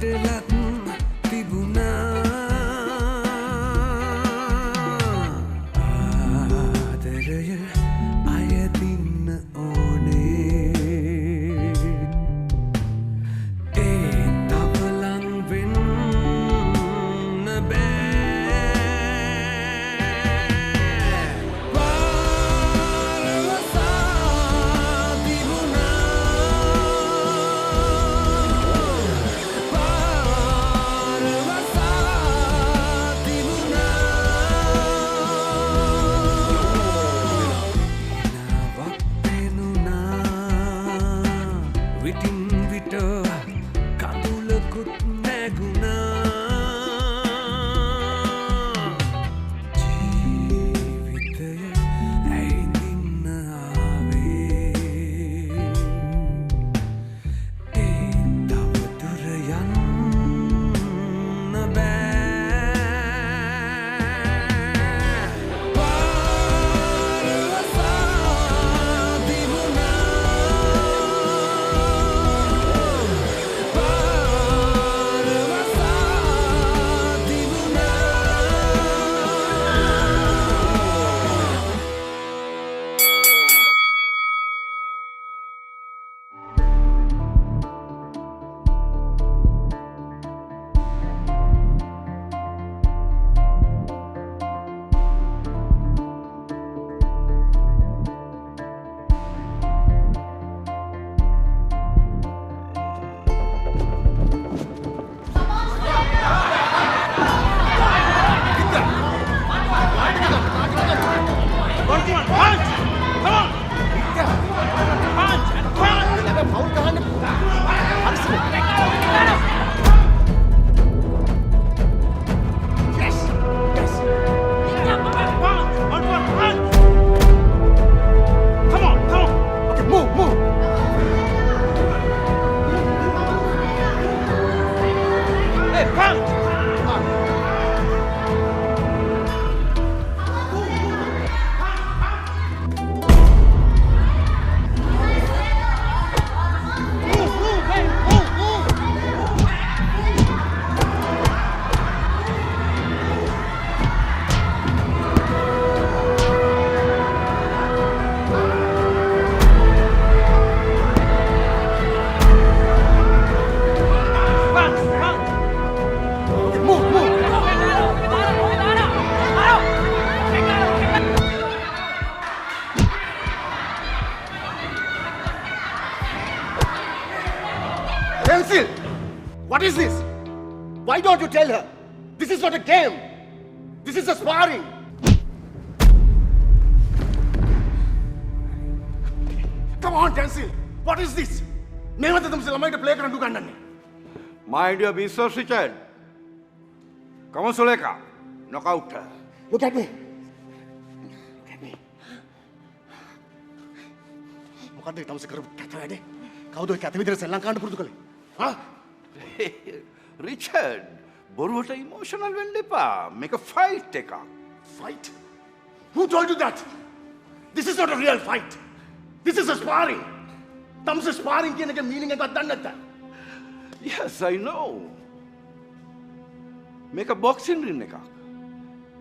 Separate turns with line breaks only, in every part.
පටලක් තිබුණා ආදරය අයදින්න ඕනේ ඒ තවලං වෙන්න බෑ
Pencil! What is this? Why don't you tell her? This is not a game. This is a sparring. Come on, Pencil. What is this? मैं मतलब तुमसे लम्बाई play करने दुकान नहीं.
Mind your business, Richard. Come on, Suleka. Knockout.
Look at me. Look at me. මොකද්ද තමසේ කරපු කැත වැඩේ? කවුද ඔය කැත විදිහට සෙල්ලම් කරන්න පුරුදු කළේ? හා?
Richard, බොරුවට emotional වෙන්න එපා. මේක fight එකක්.
Fight? Who told you that? This is not a real fight. This is a sparring. තමසේ sparring කියන එකේ meaning එකක් දන්නේ නැත්නම්.
Yes, I know. මේක boxing ring එකක්.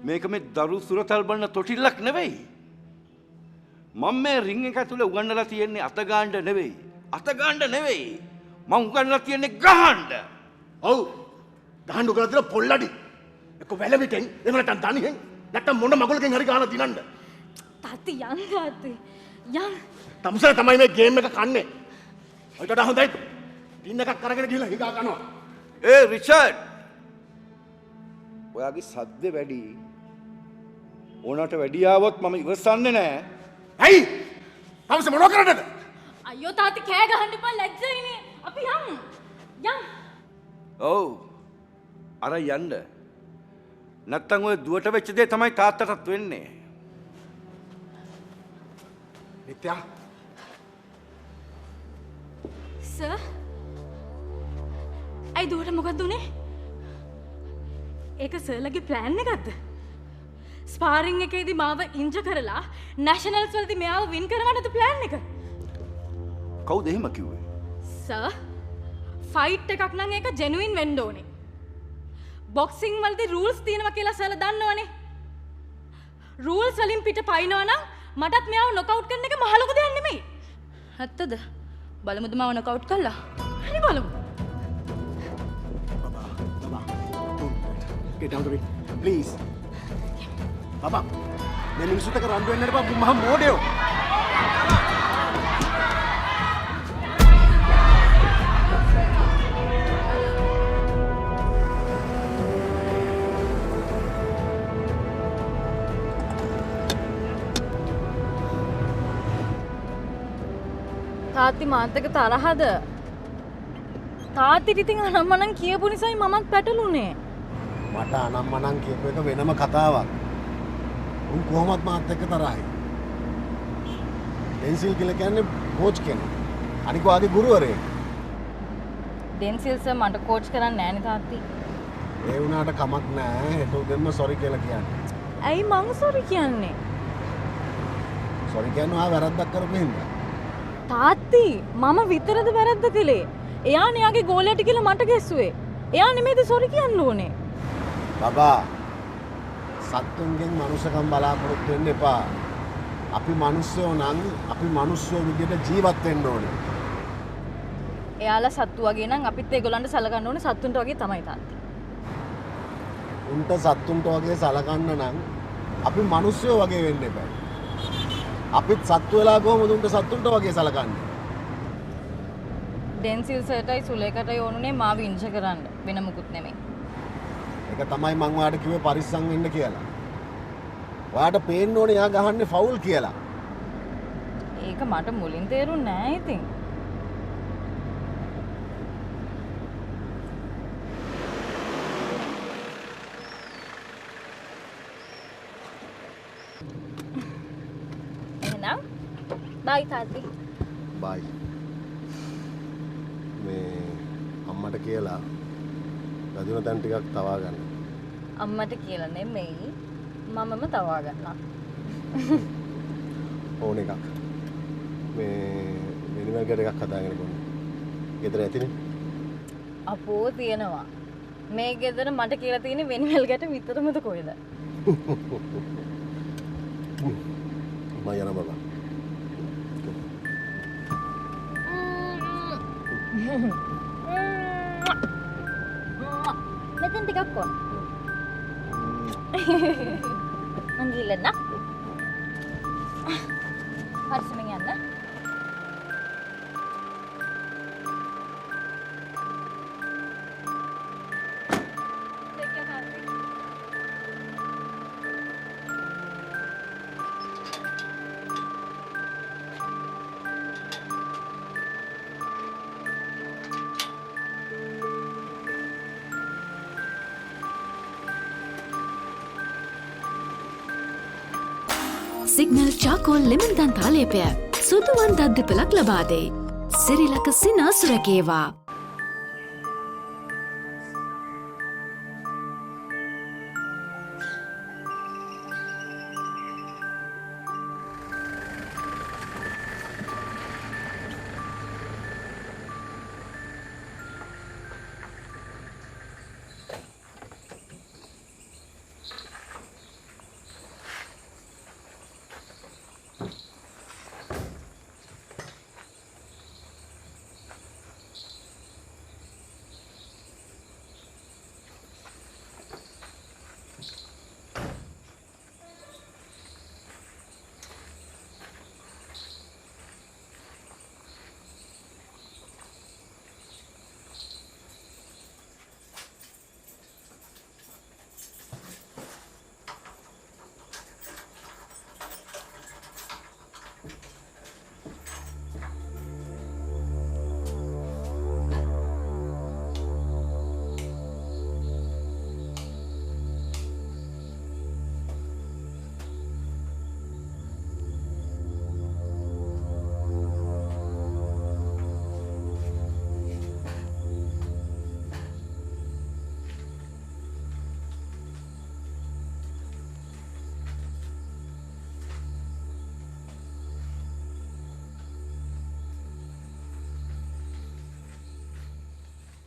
මේක මේ දරු සුරතල් බලන තොටිල්ලක් නෙවෙයි. මම මේ ring එක ඇතුලේ උගන්නලා තියෙන්නේ අත ගන්න නෙවෙයි. අත ගන්න නෙවෙයි. මම උගන්නලා තියෙන්නේ ගහන්න.
ඔව්. ගහන්න උගලා දෙන පොල්ලඩි. එක්ක වැලවිටෙන් එහෙම නැත්නම් දණිහෙන් නැත්නම් මොන මගුලකින් හරි ගහලා දිනන්න.
තාත්ති යන්න තාත්ති. යන්න.
තමසේ තමයි මේ ගේම් එක කන්නේ. ඔයිට හොඳයි. දින්න එකක් අරගෙන ගිහලා හිඟා කනවා.
ඒ රිචඩ්. ඔයාගේ සද්ද වැඩි. ඕනට වැඩි ආවොත් මම ඉවසන්නේ නැහැ.
ඇයි? තමසේ මොනව කරන්නද?
අයියෝ තාත්ති කෑ ගහන්න එපා ලැජ්ජයිනේ. අපි යමු. යමු.
ඔව්. අර යන්න. නැත්තම් ඔය දුවට වෙච්ච දේ තමයි තාත්තටත් වෙන්නේ.
නිත්‍යා.
සර්. අයි දුවට මොකක්ද උනේ? ඒක සර්ලගේ ප්ලෑන් එකක්ද? ස්පාරිං එකේදී මාව ඉන්ජ කරලා නැෂනල්ස් වලදී මෙයාව වින් කරවන්නද ප්ලෑන් එක?
කවුද එහෙම කිව්වේ?
සර් ෆයිට් එකක් නම් ඒක ජෙනුයින් වෙන්න ඕනේ. බොක්සිං වලදී රූල්ස් තියෙනවා කියලා සල දන්නවනේ. රූල්ස් වලින් පිට පයින්නවා නම් මටත් මෙයාව නොකවුට් කරන එක මහ ලොකු දෙයක් නෙමෙයි. ඇත්තද? බලමුද මාව නොකවුට් කළා? හරි බලමු.
Get out of it, please. Baba, मैं मिनिसुत का रंडो इन्हें बाबू महा मोड़े हो.
තාත්ති මාත් එක්ක තරහද? තාත්තිට ඉතින් අනම්මනම් කියපු නිසායි මමත් පැටළුනේ.
මට අනම්මනම් කියපු එක වෙනම කතාවක්. උන් කොහොමත් මාත් එක්ක තරහයි. ඩෙන්සිල් කියලා කියන්නේ කෝච් කෙනෙක්. අනික වාගේ ගුරුවරයෙක්.
ඩෙන්සිල් සර් මට කෝච් කරන්නේ නැහැ නේ තාත්ති.
ඒ වුණාට කමක් නැහැ. හෙට උදෙන්ම සොරි කියලා කියන්නේ.
ඇයි මං සොරි කියන්නේ?
සොරි කියන්නේ ආ වැරද්දක් කරපු හින්දා.
තාත්ති මම විතරද වැරද්ද කළේ? එයානේ යාගේ ගෝලයට කියලා මට ගැස්සුවේ. එයා නෙමෙයිද සොරි කියන්න ඕනේ?
බබා සත්තුන්ගෙන් මනුස්සකම් බලාපොරොත්තු වෙන්න එපා. අපි මිනිස්සුෝ නම් අපි මිනිස්සුෝ විදිහට ජීවත් වෙන්න ඕනේ.
එයාලා සත්තු වගේ නම් අපිත් ඒගොල්ලන්ට සලකන්න ඕනේ සත්තුන්ට වගේ තමයි තාත්ති.
උන්ට සත්තුන්ට වගේ සලකන්න නම් අපි මිනිස්සුෝ වගේ වෙන්න එපා. අපිත් සත්තු වෙලා කොහොමද උන්ට සත්තුන්ට වගේ සලකන්නේ?
ඩෙන්සිල් සර්ටයි සුලේකටයි ඕනුනේ මාව ඉන්ජ කරන්න වෙන මුකුත් නෙමෙයි.
ඒක තමයි මං ඔයාලට කිව්වේ පරිස්සම් වෙන්න කියලා. ඔයාට පේන්න ඕනේ යා ගහන්නේ ෆවුල් කියලා.
ඒක මට මුලින් තේරුන්නේ නැහැ ඉතින්. එහෙනම් බයි තාත්ති.
බයි. මේ අම්මට කියලා රජුන තැන් ටිකක් තවා ගන්න.
අම්මට කියලා නෙමෙයි මමම තවා ගන්නවා.
ඕන එකක්. මේ මිනිමල්කට එකක් හදාගෙන බොන්න. ගෙදර ඇතිනේ.
අපෝ තියෙනවා. මේ ගෙදර මට කියලා තියෙන වෙනිමල් ගැට විතරමද කොහෙද?
මම යනවා බබා.
මෙතෙන් ටිකක් කොන්. මං ගිහලා නා. හරිසමින් යන්න.
සිග්නල් චාකෝල් ලෙමන් දන්තාලේපය සුදුවන් දද්දපලක් ලබාදේ. සිරිලක සිනා සුරකේවා.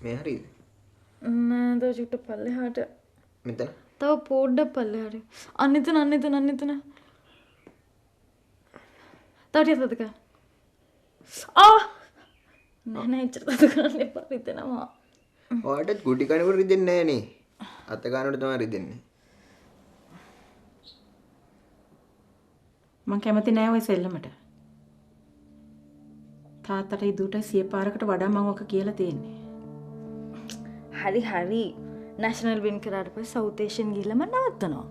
මේ හරිද?
නෑ තව චුට්ට පල්ලෙහාට.
මෙතන.
තව පොඩ්ඩක් පල්ලෙහාට. අන්න එතන. තව ටිකක් තද කරන්න. නෑ එච්චර තද කරන්න එපා රිදෙනවා.
ඔයාලට ගුටි කනකොට රිදෙන්නේ නැහැ නේ. අත ගන්නකොට තමයි රිදෙන්නේ.
මං කැමති නෑ ඔය සෙල්ලමට. තාත්තට ඉදුට 100 පාරකට වඩා මං ඔක කියලා තියෙන්නේ.
හරි නැෂනල් වින් කරාට පස්සේ සවුත් ඒෂියන් ගිහිල්ලා මම නවත්තනවා.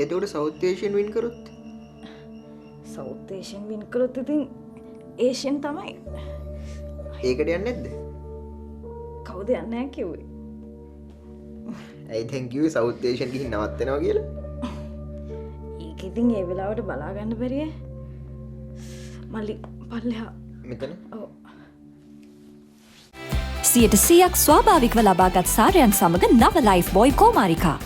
එතකොට සවුත් ඒෂියන් වින් කරොත්
සවුත් ඒෂියන් වින් කරොත් ඉතින් ඒෂියන් තමයි.
ඒකට යන්නේ නැද්ද?
කවුද යන්නේ නැහැ කිව්වේ?
ඇයි දැන් කිව්වේ සවුත් ඒෂියන් ගිහින් නවත්තනවා කියලා?
ඒක ඉතින් ඒ වෙලාවට බලා ගන්න බැරියේ. මල්ලි පල්ලෙහා.
මෙතන.
ඔව්.
100% ස්වාභාවිකව ලබාගත් සාරයන් සමග නව life බොයි කෝමාරිකා.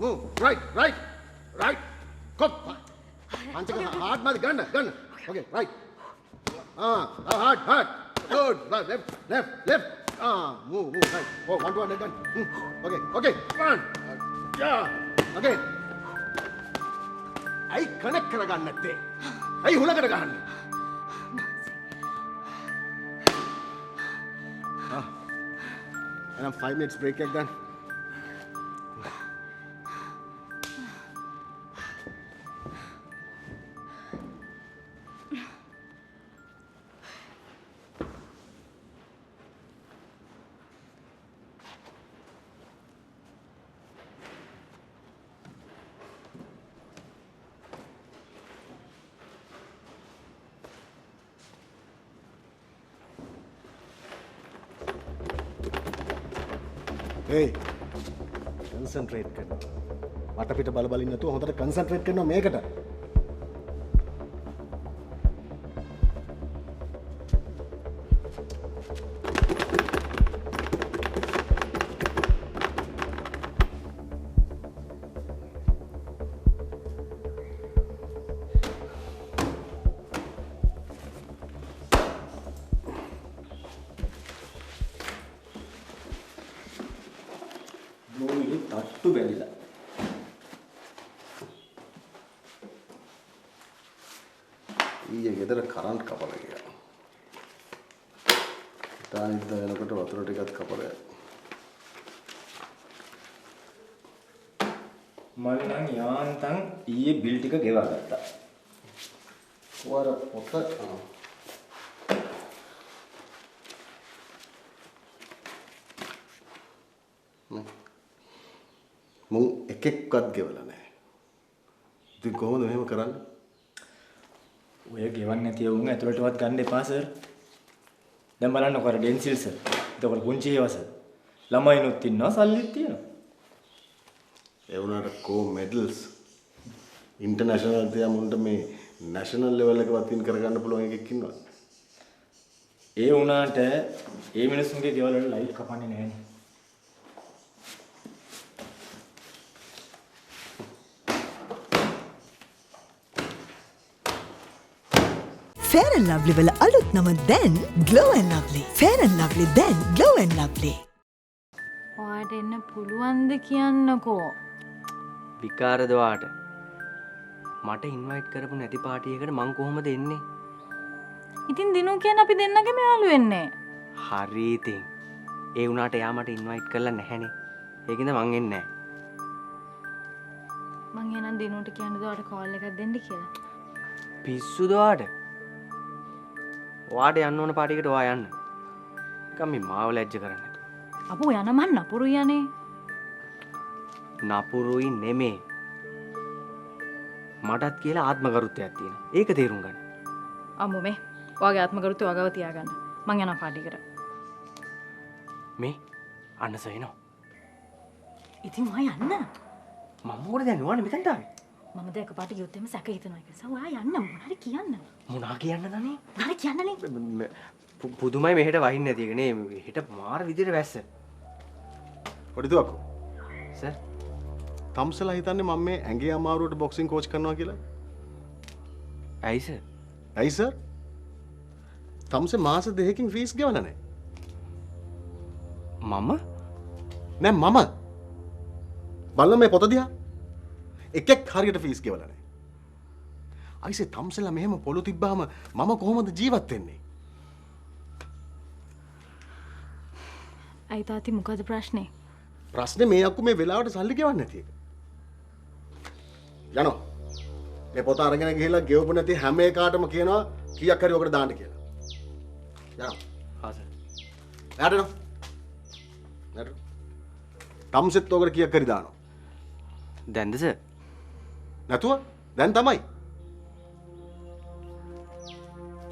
Move. Right. Come. Punch hard, mother. Gun. Okay, right. Hard. Good. Left. Move. Right. Oh, one to one, gun. Okay. One. Yeah. Okay. I connect කරගන්න නැත්තේ. I හුලකට ගහන්න. And I'm 5 minutes break එකක් ගන්න. Hey, concentrate කරන්න. වටපිට බල ඉන්න නැතුව හොඳට concentrate කරනවා මේකට.
තට්ටු බැලිලා
ඊයේ ගෙදර කරන්ට් කපලා ගියා. තානිද්ද වෙනකොට වතුර ටිකක් කපලා.
මම නම් යාන්තම් ඊයේ බිල් ටික ගෙවා ගත්තා.
වර පොත මම එකෙක්වත් ගෙවලා නැහැ. ඉතින් කොහොමද මෙහෙම කරන්නේ?
ඔය ගෙවන්න නැති වුන් ඇතුළටවත් ගන්න එපා සර්. දැන් බලන්නකො අර ඩෙන්සිල් සර්. එතකොට පුංචි ඒවා සර්. ළමයිනුත් ඉන්නවා සල්ලිත් තියෙනවා.
ඒ වුණාට කෝ මෙඩල්ස් ඉන්ටර්නැෂනල් තියා මුන්ට මේ නැෂනල් ලෙවල් එකවත් වින් කරගන්න පුළුවන් එකෙක් ඉන්නවා.
ඒ වුණාට ඒ මිනිස්සුන්ගේ ගෙවල් වල ලයිට් කපන්නේ නැහැනේ.
Fair and Lovely වල අලුත් නම දැන් Glow and Lovely. Fair and Lovely දැන් Glow and Lovely.
ඔයාට එන්න පුළුවන්ද කියන්නකෝ.
විකාරද වාට මට ඉන්වයිට් කරපු නැති පාටියකට මං කොහොමද එන්නේ?
ඉතින් දිනු කියන්නේ අපි දෙන්නගේ මෙයාලු වෙන්නේ.
හරි ඉතින්. ඒ වුණාට එයා මට ඉන්වයිට් කරලා නැහැනේ. ඒකින්ද මං එන්නේ නැහැ.
මං එනන් දිනුට කියන්නද ඔයාට කෝල් එකක් දෙන්න කියලා.
පිස්සුද වාට? ඔයාට යන්න ඕන පාටියකට ඔයා යන්න. නිකන් මේ මාව ලැජ්ජ කරන්නේ.
අපෝ යන මන් නපුරු යන්නේ.
නපුරුයි නෙමේ. මටත් කියලා ආත්මගරුත්වයක් තියෙනවා. ඒක තේරුම් ගන්න.
අම්මෝ මේ ඔයාගේ ආත්මගරුත්වය වගව තියාගන්න. මං යනවා පාටියකට.
මේ අන්න සෙයිනෝ.
ඉතින් ඔයා යන්න.
මම මොකද දැන් ඔයානේ මෙතනට ආවේ?
මම දැන් එකපාරට ගියොත් එimhe සැක හිතනවා කියලා. ඔයා යන්න මොනාරි කියන්න.
මොනා කියන්නද නේ?
මොනාරි කියන්නනේ.
පුදුමයි මෙහෙට වහින්න නැති එක නේ. මෙහෙට මාර විදියට වැස්ස.
පොඩිදුවක්කෝ.
සර්
තම්සලා හිතන්නේ මම මේ ඇඟේ අමාරුවට බොක්සිං කෝච් කරනවා කියලා.
ඇයි සර්?
ඇයි සර්? තම්සේ මාස 2කින් ෆීස් ගෙවලා නැහැ.
මම?
නෑ මම. බලන්න මේ පොත දිහා. එකෙක් හරියට ෆීස් ගෙවලා නැහැ. අයිසේ තම්සලා මෙහෙම පොළු තිබ්බාම මම කොහොමද ජීවත් වෙන්නේ?
අයි තාත්ති මොකද ප්‍රශ්නේ?
ප්‍රශ්නේ මේ අක්කු මේ වෙලාවට සල්ලි ගෙවන්නේ නැති එක. යනවා. මේ පොත අරගෙන ගිහිල්ලා ගෙවපු නැති හැම එකාටම කියනවා කීයක් හරි ඔකට දාන්න කියලා. යනවා.
හා සර්.
යාට යනවා. යාට. තම්සෙත් ඔකට කීයක් හරි දානවා.
දැන්ද සර්?
නැතුව දැන් තමයි.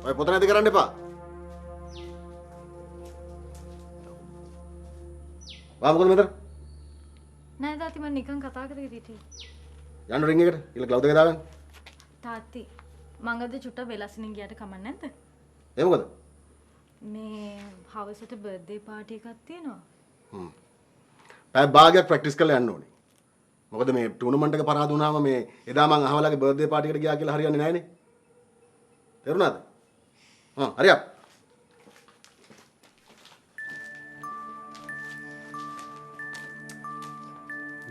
ඔය පොත නැති කරන්න එපා. වා මොකද මෙතන?
නෑ තාත්ති මම නිකන් කතා කරගෙන හිටියේ.
යන්න රින් එකට. ඊළ ග්ලව් දෙක දාගන්න.
තාත්ති මං අද චුට්ට වෙලස්නින් ගියට කමක් නැද්ද?
ඒ මොකද?
මේ හවසට බර්ත්ඩේ පාටි එකක් තියෙනවා.
පැය භාගයක් ප්‍රැක්ටිස් කරලා යන්න ඕනේ. මොකද මේ ටූර්නමන්ට් එක පරාද වුණාම මේ එදා මං අහවලගේ බර්ත්ඩේ පාටි එකට ගියා කියලා හරියන්නේ නැහනේ. තේරුණාද? හරියක්.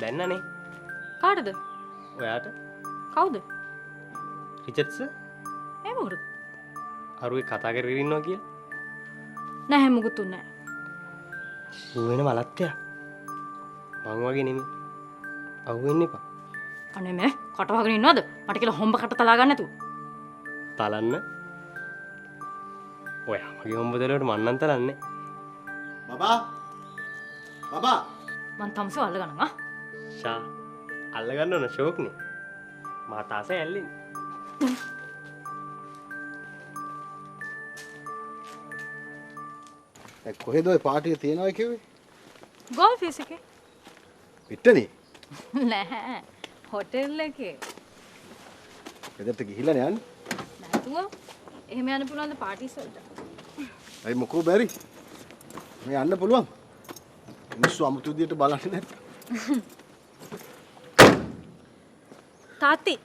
දැන්නනේ.
කාටද?
ඔයාට?
කවුද?
රිචඩ්ස්?
ඒ මොකද?
අරුවේ කතා කරගෙන ඉන්නවා කියලා.
නැහැ මොකුත් උන්නේ නැහැ.
ඌ වෙන මලත්තයා. මං වගේ නෙමෙයි. අහුවෙන්න එපා.
අනේ මේ කට වහගෙන ඉන්නවද? මට කියලා හොම්බ කට තලා ගන්න නැතුව.
තලන්න. ඔයා මගේ හොම්බ දලවට මන් නම් තලන්නේ.
බබා. බබා.
මං තම්සෝ අල්ල ගන්නවා.
ෂා අල්ල ගන්න ඕන ෂෝක්නේ. මාතාස ඇල්ලින්.
කොහෙද ඔය පාටිය තියනවා කිව්වේ?
ගෝල් ෆීස් එකේ.
පිටනේ.
නැහැ. හොටෙල් එකේ.
එදට ගිහිල්ලානේ යන්නේ.
නැතුව එහෙම යන්න පුළුවන්ද පාටිස් වලට?
අයි මොකෝ බැරි. මේ යන්න පුළුවන්. මිනිස්සු අමුතු විදියට බලන්නේ නැත්නම්.
තාත්ති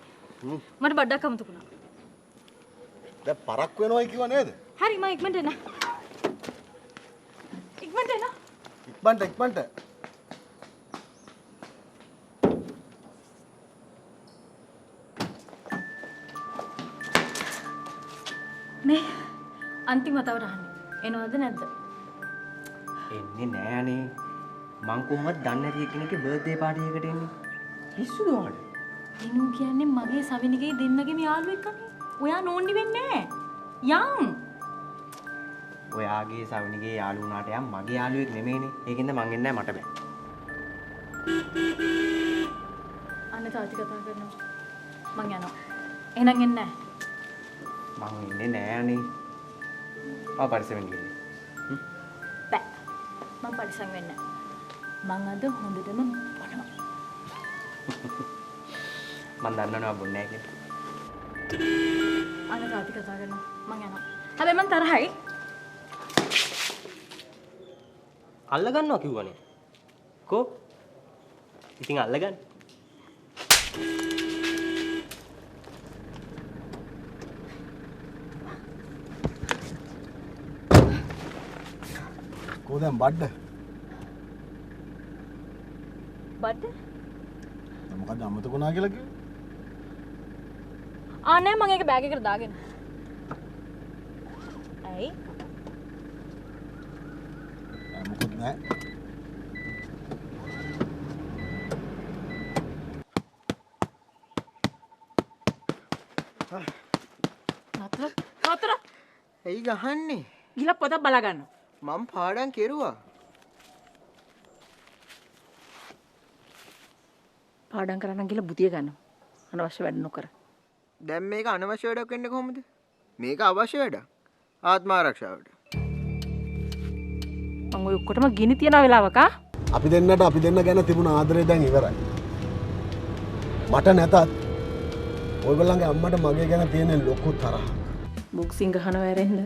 මට බඩක් අමුතුකුණා.
දැන් පරක් වෙනවයි කිව්ව නේද?
හරි මම ඉක්මනට එන්න. ඉක්මනට එන්න.
ඉක්මනට.
මේ අන්තිම වතාවට අහන්නේ එනවද නැද්ද?
එන්නේ නෑනේ. මං කොහොමද දන්නේ නැති කෙනෙක්ගේ බර්ත්ඩේ පාටි එකකට එන්නේ? පිස්සුද ඔයාලට?
දිනු කියන්නේ මගේ සවිනිගේ දෙන්නගේ යාළුවෙක් අනේ. ඔයා නෝන්ඩි වෙන්නේ නෑ. යන්.
ඔයාගේ සවිනිගේ යාළු වුණාට යා මගේ යාළුවෙක් නෙමෙයිනේ. ඒකින්ද මං එන්නේ නෑ මට බෑ.
අන්න තාත්ති කතා කරනවා. මං යනවා. එහෙනම් එන්නේ නෑ.
මං ඉන්නේ නෑනේ. ආ පරිස්සමෙන් ගිහින්.
බෑ. මං පරිස්සම් වෙන්නේ නෑ. මං අද හොඳටම බොනවා.
මං දන්නවනේ බොන්නේ නෑ කියලා.
අන්න තාත්ති කතා කරනවා. මං යනවා. හැබැයි මං තරහයි.
අල්ල ගන්නවා කිව්වනේ. කෝ? ඉතින් අල්ල ගන්න.
දැන් බඩ.
බඩ?
මොකද අමතකුණා කියලා කිව්වේ?
නෑ මම ඒක බෑග් එකට දාගෙන. ඇයි?
මොකද නෑ.
නතර
ඇයි ගහන්නේ?
ගිහලා පොතක් බලා ගන්න.
මම පාඩම් කෙරුවා.
පාඩම් කරන්න ගිහලා බුතිය ගන්න. අනවශ්‍ය වැඩ නොකර.
දැන් මේක අනවශ්‍ය වැඩක් වෙන්නේ කොහොමද? මේක අවශ්‍ය වැඩක්. ආත්ම ආරක්ෂාවට.
මම ඔය ඔක්කොටම ගිනි තියන වෙලාවක
අපි දෙන්න ගැන තිබුණ ආදරේ දැන් ඉවරයි. මට නැතත් ඔයගොල්ලන්ගේ අම්මට මගේ ගැන තියෙන ලොකු තරහ.
බොක්සිං ගහනවා ඇරෙන්න.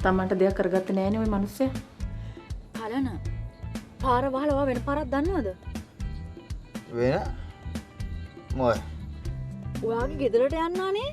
තමන්ට දෙයක් කරගත්තේ නෑනේ ওই මිනිස්සයා.
කලන පාර වහලා වෙන පාරක් දන්නවද?
වෙන මොය
ඔයාගේ ගෙදරට යන්නානේ